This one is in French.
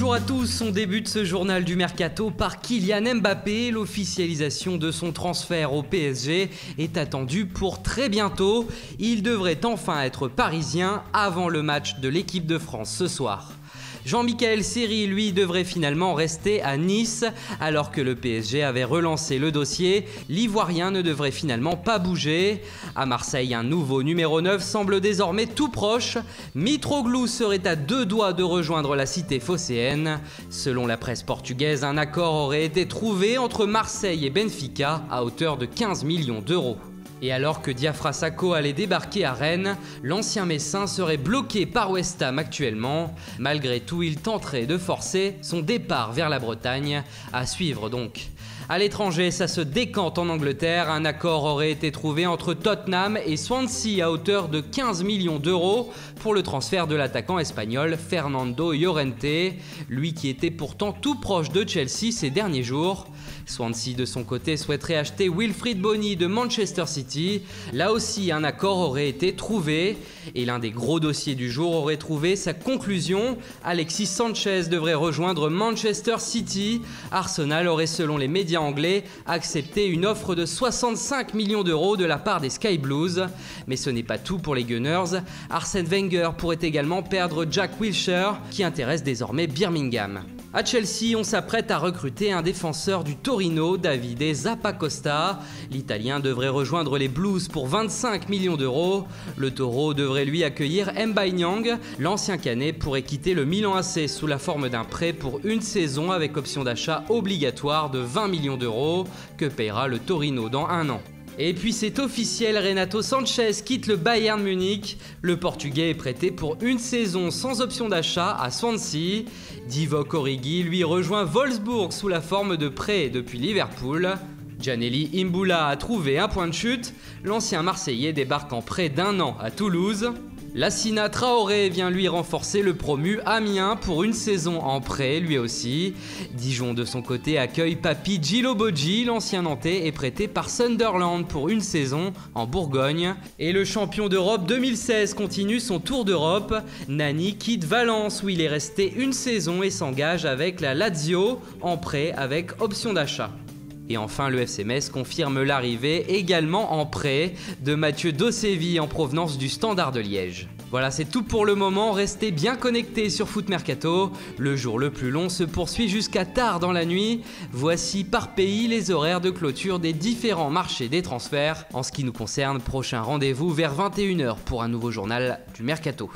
Bonjour à tous, on débute ce journal du Mercato par Kylian Mbappé. L'officialisation de son transfert au PSG est attendue pour très bientôt. Il devrait enfin être parisien avant le match de l'équipe de France ce soir. Jean-Michel Seri, lui, devrait finalement rester à Nice. Alors que le PSG avait relancé le dossier, l'Ivoirien ne devrait finalement pas bouger. À Marseille, un nouveau numéro 9 semble désormais tout proche. Mitroglou serait à 2 doigts de rejoindre la cité phocéenne. Selon la presse portugaise, un accord aurait été trouvé entre Marseille et Benfica à hauteur de 15 millions d'euros. Et alors que Diafra Sakho allait débarquer à Rennes, l'ancien Messin serait bloqué par West Ham actuellement. Malgré tout, il tenterait de forcer son départ vers la Bretagne. À suivre donc. À l'étranger, ça se décante en Angleterre. Un accord aurait été trouvé entre Tottenham et Swansea à hauteur de 15 millions d'euros pour le transfert de l'attaquant espagnol Fernando Llorente, lui qui était pourtant tout proche de Chelsea ces derniers jours. Swansea de son côté souhaiterait acheter Wilfried Bony de Manchester City. Là aussi, un accord aurait été trouvé et l'un des gros dossiers du jour aurait trouvé sa conclusion. Alexis Sanchez devrait rejoindre Manchester City. Arsenal aurait, selon les médias anglais, accepté une offre de 65 millions d'euros de la part des Sky Blues. Mais ce n'est pas tout pour les Gunners. Arsène Wenger pourrait également perdre Jack Wilshere, qui intéresse désormais Birmingham. À Chelsea, on s'apprête à recruter un défenseur du Torino, Davide Zappacosta. L'Italien devrait rejoindre les Blues pour 25 millions d'euros. Le Taureau devrait lui accueillir M'Baye Niang. L'ancien Canet pourrait quitter le Milan AC sous la forme d'un prêt pour une saison avec option d'achat obligatoire de 20 millions d'euros que paiera le Torino dans 1 an. Et puis c'est officiel, Renato Sanchez quitte le Bayern Munich. Le Portugais est prêté pour une saison sans option d'achat à Swansea. Divock Origi lui rejoint Wolfsburg sous la forme de prêt depuis Liverpool. Gianelli Imbula a trouvé un point de chute. L'ancien Marseillais débarque en prêt d'1 an à Toulouse. Lassina Traoré vient lui renforcer le promu Amiens pour une saison en prêt lui aussi. Dijon de son côté accueille Papy Djilobodji, l'ancien Nantais est prêté par Sunderland pour une saison en Bourgogne. Et le champion d'Europe 2016 continue son tour d'Europe. Nani quitte Valence où il est resté une saison et s'engage avec la Lazio en prêt avec option d'achat. Et enfin, le FC Metz confirme l'arrivée, également en prêt, de Mathieu Dossevi en provenance du Standard de Liège. Voilà, c'est tout pour le moment, restez bien connectés sur Foot Mercato. Le jour le plus long se poursuit jusqu'à tard dans la nuit. Voici par pays les horaires de clôture des différents marchés des transferts. En ce qui nous concerne, prochain rendez-vous vers 21 h pour un nouveau journal du Mercato.